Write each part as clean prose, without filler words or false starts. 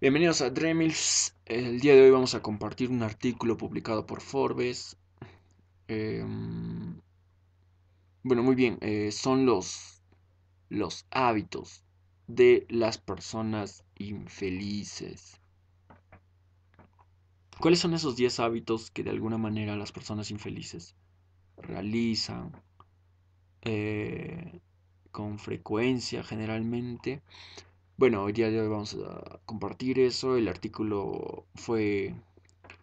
Bienvenidos a Dremils. El día de hoy vamos a compartir un artículo publicado por Forbes. Bueno, muy bien. Son los hábitos de las personas infelices. ¿Cuáles son esos 10 hábitos que de alguna manera las personas infelices realizan eh, con frecuencia generalmente? Bueno, hoy día de hoy vamos a compartir eso. El artículo fue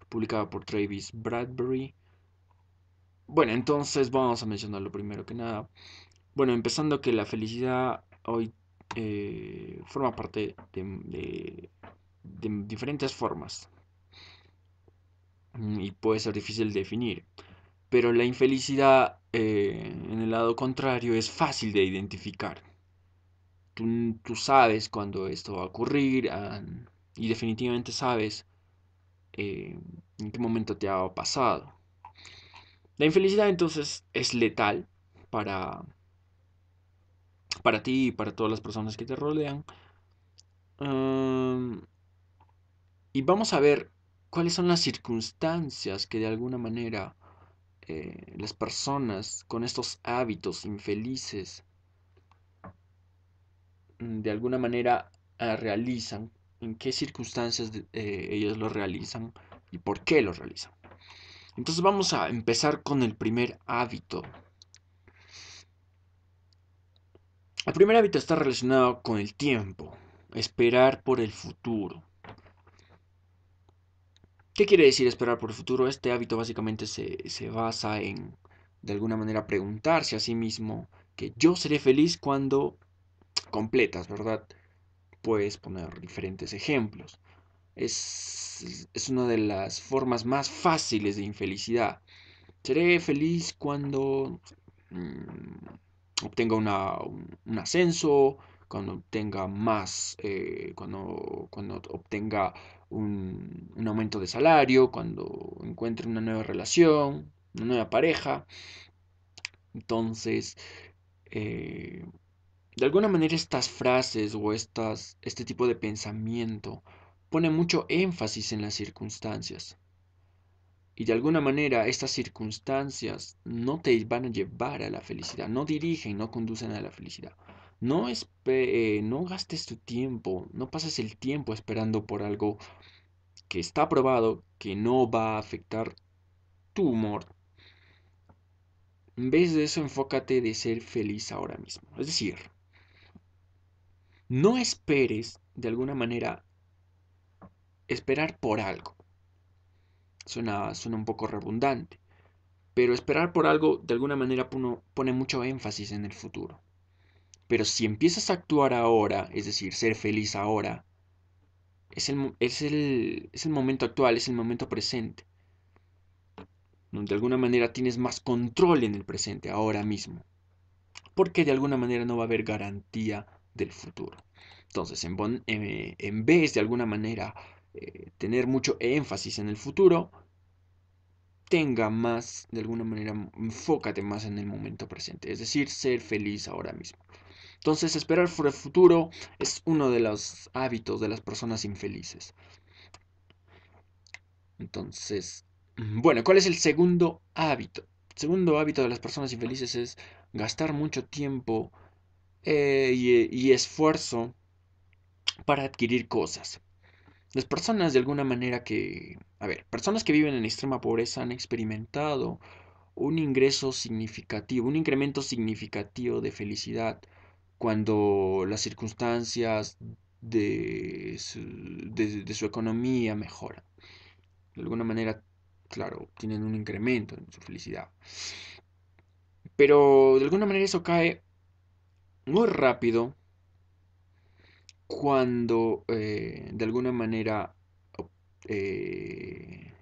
publicado por Travis Bradbury. Bueno, entonces vamos a mencionarlo primero que nada. Bueno, empezando que la felicidad hoy forma parte de diferentes formas y puede ser difícil de definir. Pero la infelicidad, en el lado contrario, es fácil de identificar. Tú sabes cuándo esto va a ocurrir y definitivamente sabes en qué momento te ha pasado. La infelicidad entonces es letal para, para ti y para todas las personas que te rodean. Um, y vamos a ver cuáles son las circunstancias que de alguna manera las personas con estos hábitos infelices de alguna manera realizan, en qué circunstancias ellos lo realizan y por qué lo realizan. Entonces vamos a empezar con el primer hábito. El primer hábito está relacionado con el tiempo, esperar por el futuro. ¿Qué quiere decir esperar por el futuro? Este hábito básicamente se basa en, de alguna manera, preguntarse a sí mismo que yo seré feliz cuando completas, ¿verdad? Puedes poner diferentes ejemplos. Es una de las formas más fáciles de infelicidad. Seré feliz cuando obtenga un ascenso, cuando obtenga más, cuando obtenga un aumento de salario, cuando encuentre una nueva relación, una nueva pareja. Entonces, eh, de alguna manera estas frases o este tipo de pensamiento pone mucho énfasis en las circunstancias. Y de alguna manera estas circunstancias no te van a llevar a la felicidad, no dirigen, no conducen a la felicidad. No gastes tu tiempo, no pases el tiempo esperando por algo que está probado, que no va a afectar tu humor. En vez de eso, enfócate de ser feliz ahora mismo. Es decir, no esperes de alguna manera esperar por algo. Suena un poco redundante, pero esperar por algo de alguna manera pone mucho énfasis en el futuro. Pero si empiezas a actuar ahora, es decir, ser feliz ahora, es el momento actual, es el momento presente. De alguna manera tienes más control en el presente, ahora mismo. Porque de alguna manera no va a haber garantía del futuro. Entonces, en vez de alguna manera tener mucho énfasis en el futuro, tenga más, de alguna manera, enfócate más en el momento presente. Es decir, ser feliz ahora mismo. Entonces, esperar por el futuro es uno de los hábitos de las personas infelices. Entonces, bueno, ¿cuál es el segundo hábito? El segundo hábito de las personas infelices es gastar mucho tiempo y esfuerzo para adquirir cosas. Las personas de alguna manera personas que viven en extrema pobreza han experimentado un ingreso significativo, un incremento significativo de felicidad cuando las circunstancias de su economía mejoran. De alguna manera, claro, tienen un incremento en su felicidad. Pero de alguna manera eso cae muy rápido cuando de alguna manera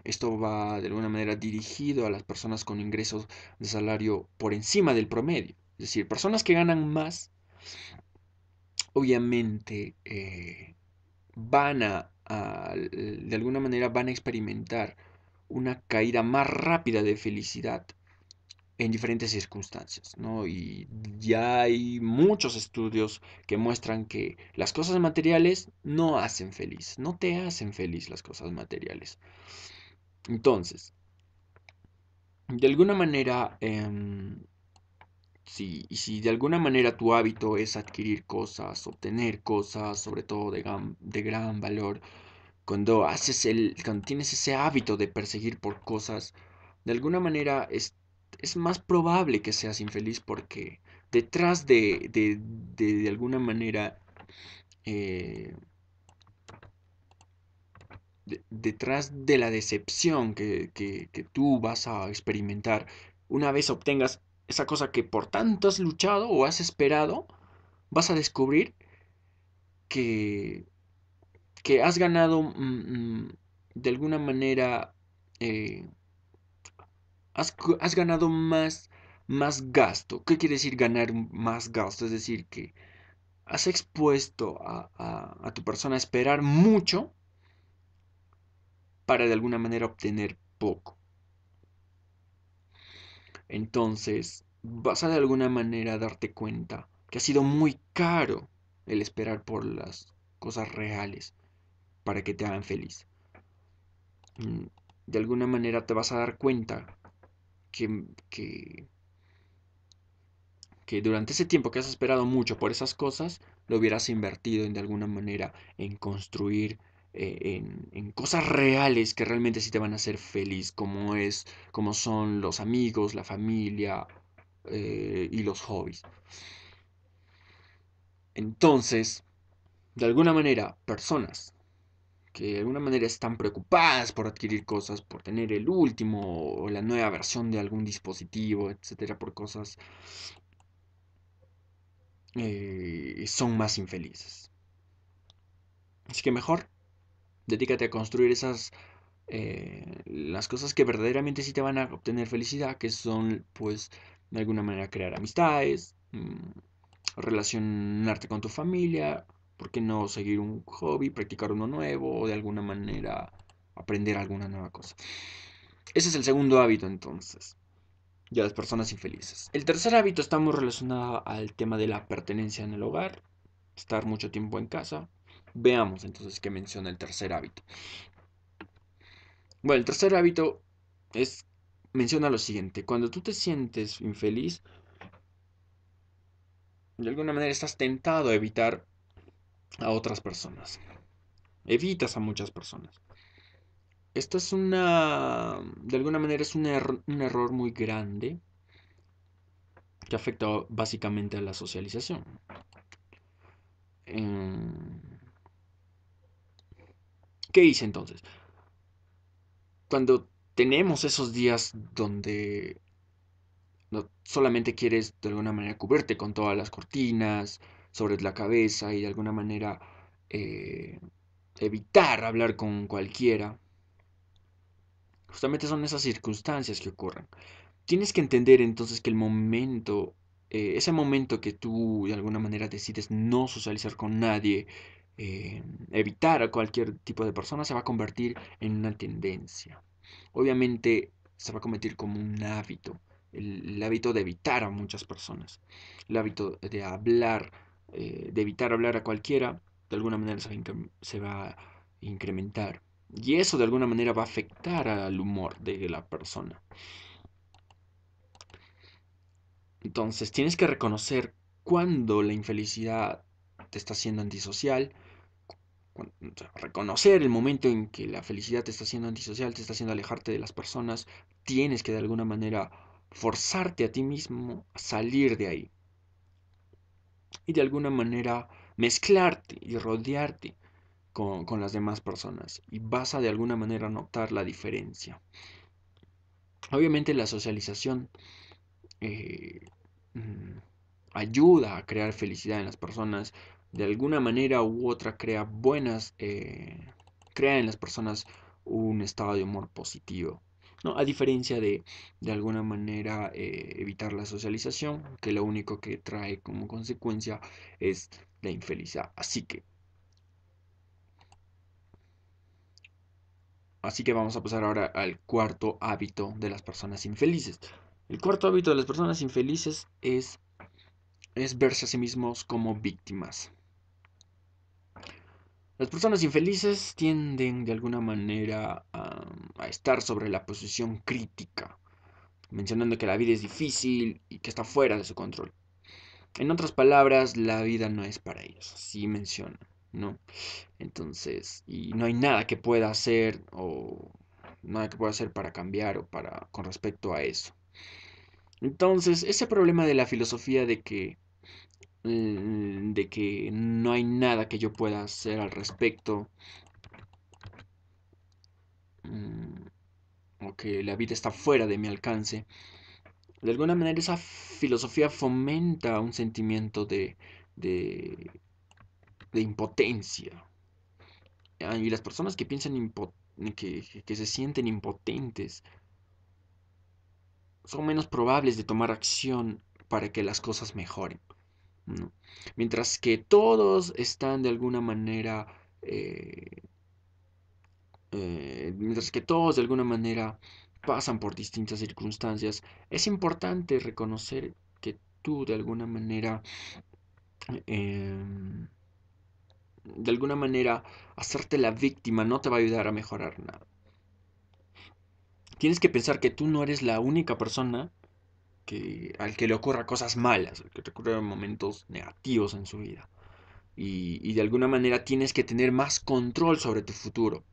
esto va de alguna manera dirigido a las personas con ingresos de salario por encima del promedio. Es decir, personas que ganan más, obviamente de alguna manera van a experimentar una caída más rápida de felicidad en diferentes circunstancias, ¿no? Y ya hay muchos estudios que muestran que las cosas materiales no hacen feliz, no te hacen feliz las cosas materiales. Entonces, de alguna manera, si de alguna manera tu hábito es adquirir cosas, obtener cosas, sobre todo de gran valor, cuando tienes ese hábito de perseguir por cosas, de alguna manera es más probable que seas infeliz porque detrás de alguna manera, eh, detrás de la decepción que tú vas a experimentar una vez obtengas esa cosa que por tanto has luchado o has esperado, vas a descubrir que, que has ganado de alguna manera, eh, has ganado más gasto. ¿Qué quiere decir ganar más gasto? Es decir, que has expuesto a tu persona a esperar mucho para de alguna manera obtener poco. Entonces, vas a de alguna manera darte cuenta que ha sido muy caro el esperar por las cosas reales para que te hagan feliz. De alguna manera te vas a dar cuenta que, que, que durante ese tiempo que has esperado mucho por esas cosas, lo hubieras invertido de alguna manera en construir, en cosas reales que realmente sí te van a hacer feliz, como son los amigos, la familia, y los hobbies. Entonces, de alguna manera, personas que de alguna manera están preocupadas por adquirir cosas, por tener el último o la nueva versión de algún dispositivo, etcétera, por cosas, son más infelices. Así que mejor dedícate a construir las cosas que verdaderamente sí te van a obtener felicidad, que son, pues, de alguna manera crear amistades, relacionarte con tu familia, ¿por qué no seguir un hobby, practicar uno nuevo o de alguna manera aprender alguna nueva cosa? Ese es el segundo hábito entonces, de las personas infelices. El tercer hábito está muy relacionado al tema de la pertenencia en el hogar, estar mucho tiempo en casa. Veamos entonces qué menciona el tercer hábito. Bueno, el tercer hábito es, menciona lo siguiente, cuando tú te sientes infeliz, de alguna manera estás tentado a evitar a otras personas. Evitas a muchas personas. Esto es de alguna manera es un error muy grande que afecta básicamente a la socialización. Em, ¿Qué hice entonces? Cuando tenemos esos días donde no solamente quieres de alguna manera cubrirte con todas las cortinas sobre la cabeza y de alguna manera, eh, evitar hablar con cualquiera, justamente son esas circunstancias que ocurren. Tienes que entender entonces que ese momento que tú de alguna manera decides no socializar con nadie, evitar a cualquier tipo de persona, se va a convertir en una tendencia. Obviamente se va a convertir como un hábito, el hábito de evitar a muchas personas, el hábito de hablar, de evitar hablar a cualquiera, de alguna manera se va a incrementar. Y eso de alguna manera va a afectar al humor de la persona. Entonces tienes que reconocer cuando la infelicidad te está haciendo antisocial, o sea, reconocer el momento en que la felicidad te está haciendo antisocial, te está haciendo alejarte de las personas, tienes que de alguna manera forzarte a ti mismo a salir de ahí y de alguna manera mezclarte y rodearte con las demás personas y vas a de alguna manera notar la diferencia. Obviamente la socialización, eh, mm, ayuda a crear felicidad en las personas, de alguna manera u otra crea en las personas un estado de humor positivo, ¿no? A diferencia de alguna manera, evitar la socialización, que lo único que trae como consecuencia es la infelicidad. Así que vamos a pasar ahora al cuarto hábito de las personas infelices. El cuarto hábito de las personas infelices es verse a sí mismos como víctimas. Las personas infelices tienden de alguna manera a estar sobre la posición crítica, mencionando que la vida es difícil y que está fuera de su control. En otras palabras, la vida no es para ellos, así mencionan, ¿no? Entonces, y no hay nada que pueda hacer o nada que pueda hacer para cambiar o para con respecto a eso. Entonces, ese problema de la filosofía de que no hay nada que yo pueda hacer al respecto, mm, o que la vida está fuera de mi alcance, de alguna manera esa filosofía fomenta un sentimiento de, de impotencia. Y las personas que piensan que se sienten impotentes son menos probables de tomar acción para que las cosas mejoren, ¿no? Mientras que todos están de alguna manera, eh, mientras que todos de alguna manera pasan por distintas circunstancias, es importante reconocer que tú em, de alguna manera, hacerte la víctima no te va a ayudar a mejorar nada. Tienes que pensar que tú no eres la única persona al que le ocurra cosas malas, al que le ocurran momentos negativos en su vida. Y de alguna manera tienes que tener más control sobre tu futuro.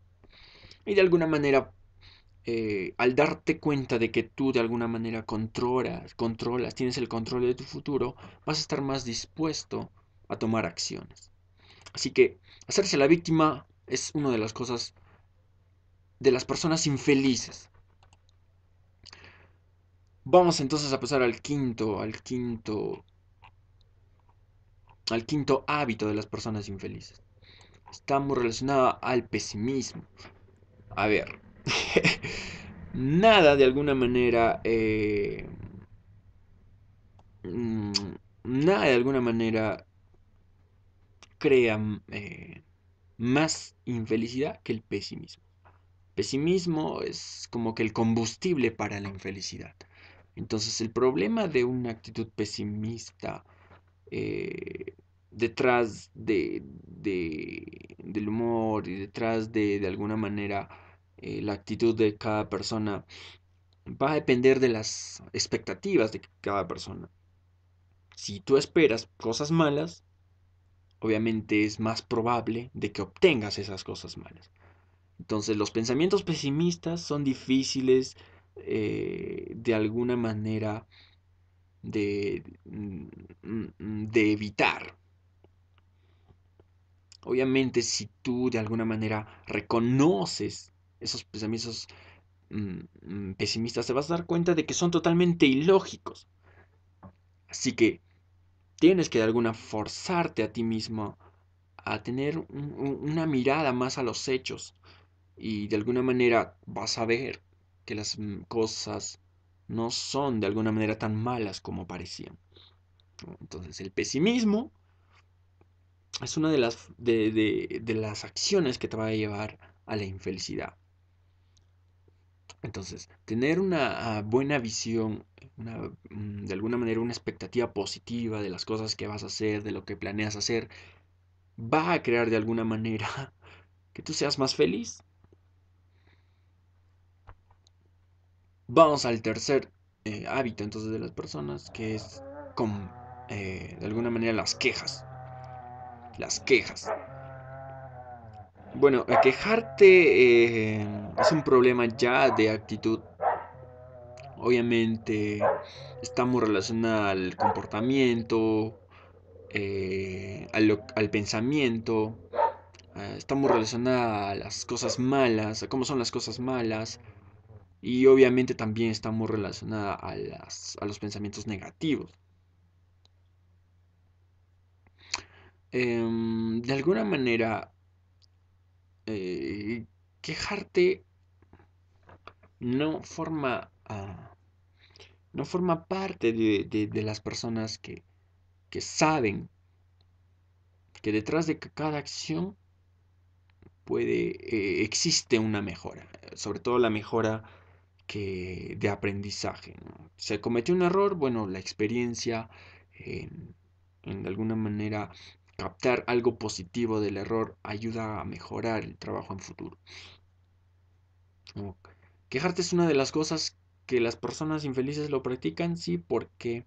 Y de alguna manera, al darte cuenta de que tú de alguna manera tienes el control de tu futuro, vas a estar más dispuesto a tomar acciones. Así que hacerse la víctima es una de las cosas de las personas infelices. Vamos entonces a pasar al quinto hábito de las personas infelices. Está muy relacionado al pesimismo. A ver, nada de alguna manera, mm, nada de alguna manera crea más infelicidad que el pesimismo. Pesimismo es como que el combustible para la infelicidad. Entonces el problema de una actitud pesimista eh, detrás del humor y detrás de alguna manera la actitud de cada persona va a depender de las expectativas de cada persona. Si tú esperas cosas malas, obviamente es más probable de que obtengas esas cosas malas. Entonces los pensamientos pesimistas son difíciles de alguna manera de evitar. Obviamente, si tú de alguna manera reconoces esos pensamientos pesimistas, te vas a dar cuenta de que son totalmente ilógicos. Así que tienes que de alguna forzarte a ti mismo a tener una mirada más a los hechos y de alguna manera vas a ver que las cosas no son de alguna manera tan malas como parecían, ¿no? Entonces, el pesimismo es una de las acciones que te va a llevar a la infelicidad. Entonces, tener una buena visión, de alguna manera una expectativa positiva de las cosas que vas a hacer, de lo que planeas hacer, va a crear de alguna manera que tú seas más feliz. Vamos al tercer hábito entonces de las personas, que es con, de alguna manera las quejas. Las quejas. Bueno, quejarte es un problema ya de actitud. Obviamente está muy relacionada al comportamiento, al pensamiento, está muy relacionada a las cosas malas, a cómo son las cosas malas, y obviamente también está muy relacionada a los pensamientos negativos. De alguna manera, eh, quejarte no forma, no forma parte de las personas que saben que detrás de cada acción existe una mejora, sobre todo la mejora que de aprendizaje, ¿no? Se cometió un error, bueno, la experiencia en, de alguna manera captar algo positivo del error ayuda a mejorar el trabajo en futuro. ¿No? Quejarte es una de las cosas que las personas infelices lo practican, sí, porque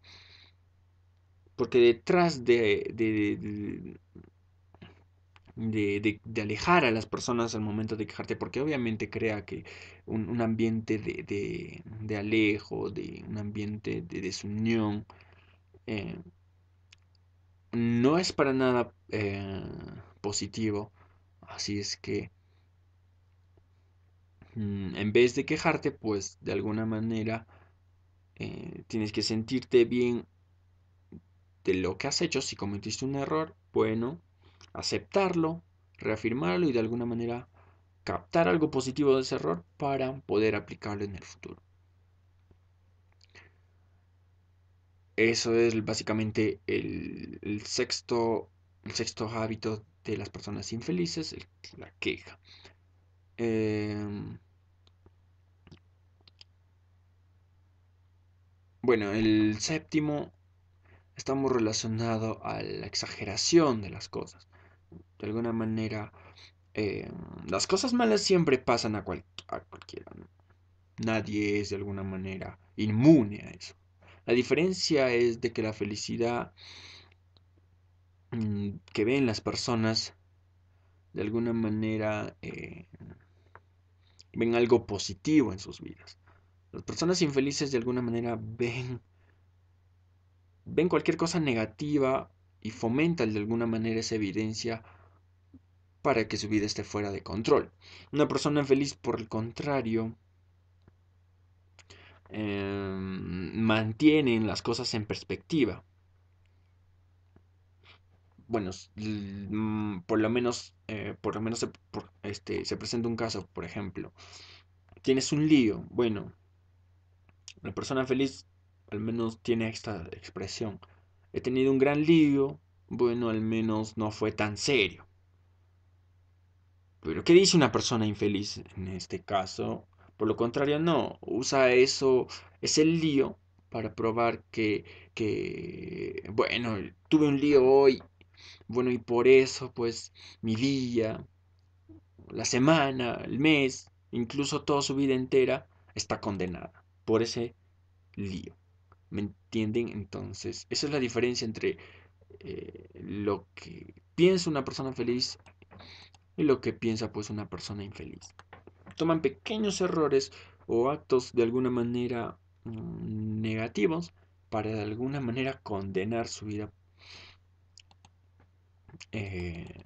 detrás de alejar a las personas al momento de quejarte, porque obviamente crea que un ambiente de alejo, de un ambiente de desunión, eh, no es para nada positivo. Así es que en vez de quejarte, pues de alguna manera tienes que sentirte bien de lo que has hecho. Si cometiste un error, bueno, aceptarlo, reafirmarlo y de alguna manera captar algo positivo de ese error para poder aplicarlo en el futuro. Eso es básicamente el sexto hábito de las personas infelices, la queja. Em, bueno, el séptimo está muy relacionado a la exageración de las cosas. De alguna manera, em, las cosas malas siempre pasan a cualquiera, ¿no? Nadie es de alguna manera inmune a eso. La diferencia es de que la felicidad que ven las personas de alguna manera ven algo positivo en sus vidas. Las personas infelices de alguna manera ven cualquier cosa negativa y fomentan de alguna manera esa evidencia para que su vida esté fuera de control. Una persona infeliz, por el contrario, mantiene las cosas en perspectiva. Bueno, por lo menos se presenta un caso, por ejemplo, tienes un lío, bueno, la persona feliz al menos tiene esta expresión. He tenido un gran lío, bueno, al menos no fue tan serio. Pero ¿qué dice una persona infeliz en este caso? Por lo contrario, no, usa eso, es el lío para probar bueno, tuve un lío hoy, bueno, y por eso, pues, mi día, la semana, el mes, incluso toda su vida entera, está condenada por ese lío. ¿Me entienden? Entonces, esa es la diferencia entre lo que piensa una persona feliz y lo que piensa pues una persona infeliz. Toman pequeños errores o actos de alguna manera negativos para de alguna manera condenar eh,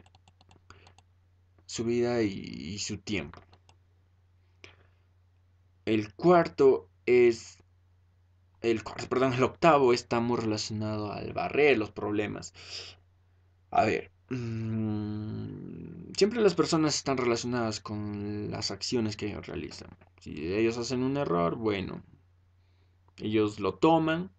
su vida y su tiempo. El cuarto es el octavo está muy relacionado al barrer los problemas. A ver, siempre las personas están relacionadas con las acciones que ellos realizan. Si ellos hacen un error, bueno, ellos lo toman.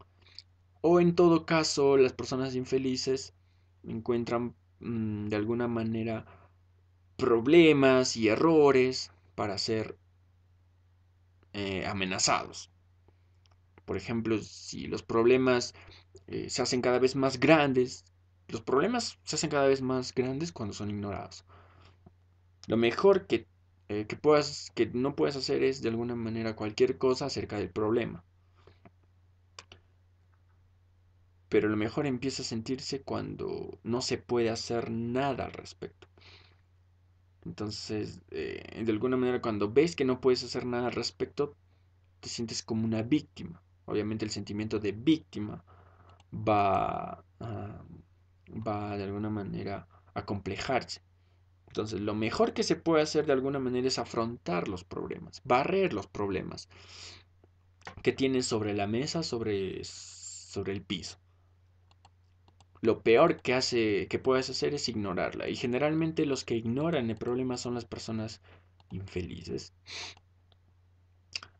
O en todo caso, las personas infelices encuentran de alguna manera problemas y errores para ser amenazados. Por ejemplo, si los problemas se hacen cada vez más grandes, los problemas se hacen cada vez más grandes cuando son ignorados. Lo mejor que no puedes hacer es de alguna manera cualquier cosa acerca del problema. Pero lo mejor empieza a sentirse cuando no se puede hacer nada al respecto. Entonces, de alguna manera, cuando ves que no puedes hacer nada al respecto, te sientes como una víctima. Obviamente el sentimiento de víctima va va de alguna manera a complejarse. Entonces, lo mejor que se puede hacer de alguna manera es afrontar los problemas, barrer los problemas que tienes sobre la mesa, sobre el piso. Lo peor que puedes hacer es ignorarla. Y generalmente los que ignoran el problema son las personas infelices.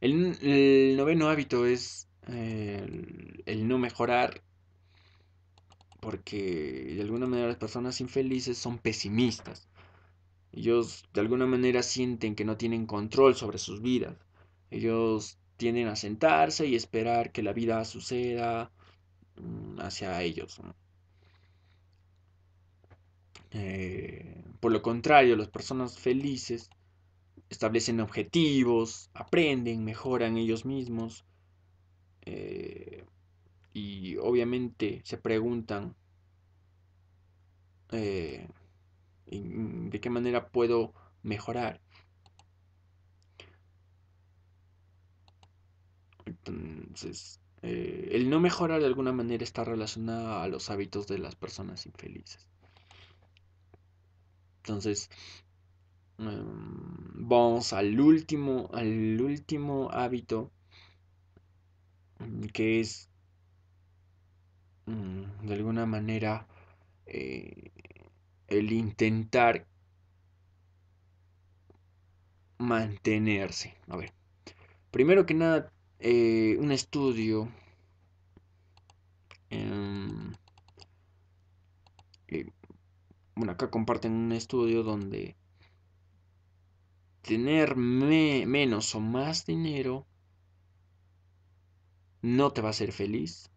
El noveno hábito es el no mejorar, porque de alguna manera las personas infelices son pesimistas. Ellos de alguna manera sienten que no tienen control sobre sus vidas. Ellos tienden a sentarse y esperar que la vida suceda hacia ellos, ¿no? Por lo contrario, las personas felices establecen objetivos, aprenden, mejoran ellos mismos eh, y obviamente se preguntan eh, de qué manera puedo mejorar. Entonces, el no mejorar de alguna manera está relacionado a los hábitos de las personas infelices. Entonces, vamos al último hábito, que es de alguna manera eh, el intentar mantenerse. A ver, primero que nada, un estudio, em, eh, bueno, acá comparten un estudio donde tener menos o más dinero no te va a hacer feliz.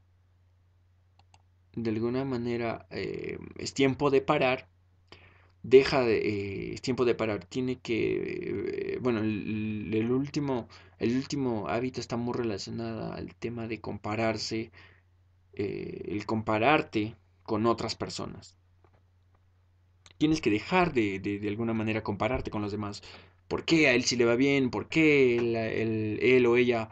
De alguna manera es tiempo de parar. Es tiempo de parar. Tiene que, bueno, el último hábito está muy relacionado al tema de compararse, el compararte con otras personas. Tienes que dejar de alguna manera compararte con los demás. ¿Por qué a él sí le va bien? ¿Por qué él o ella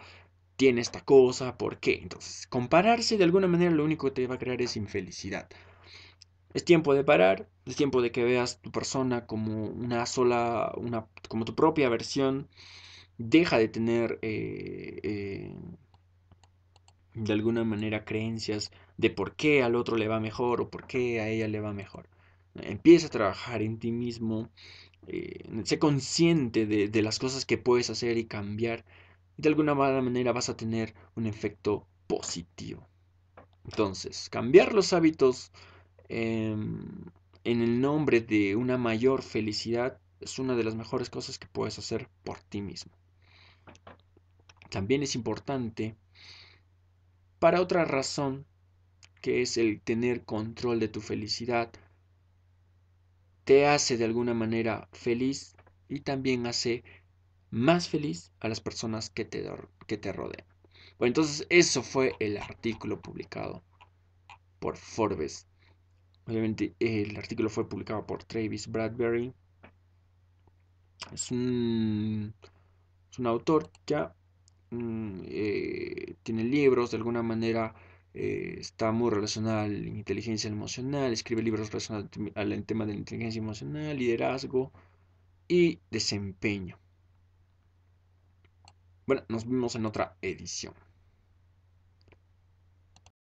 tiene esta cosa? ¿Por qué? Entonces, compararse de alguna manera lo único que te va a crear es infelicidad. Es tiempo de parar, es tiempo de que veas tu persona como como tu propia versión. Deja de tener de alguna manera creencias de por qué al otro le va mejor o por qué a ella le va mejor. Empieza a trabajar en ti mismo, sé consciente de las cosas que puedes hacer y cambiar. Y de alguna manera vas a tener un efecto positivo. Entonces, cambiar los hábitos en el nombre de una mayor felicidad es una de las mejores cosas que puedes hacer por ti mismo. También es importante para otra razón, que es el tener control de tu felicidad. Te hace de alguna manera feliz y también hace más feliz a las personas que te rodean. Bueno, entonces eso fue el artículo publicado por Forbes. Obviamente el artículo fue publicado por Travis Bradbury. Es un, es un autor ya, tiene libros, de alguna manera está muy relacionado a la inteligencia emocional, escribe libros relacionados al tema de la inteligencia emocional, liderazgo y desempeño. Bueno, nos vemos en otra edición.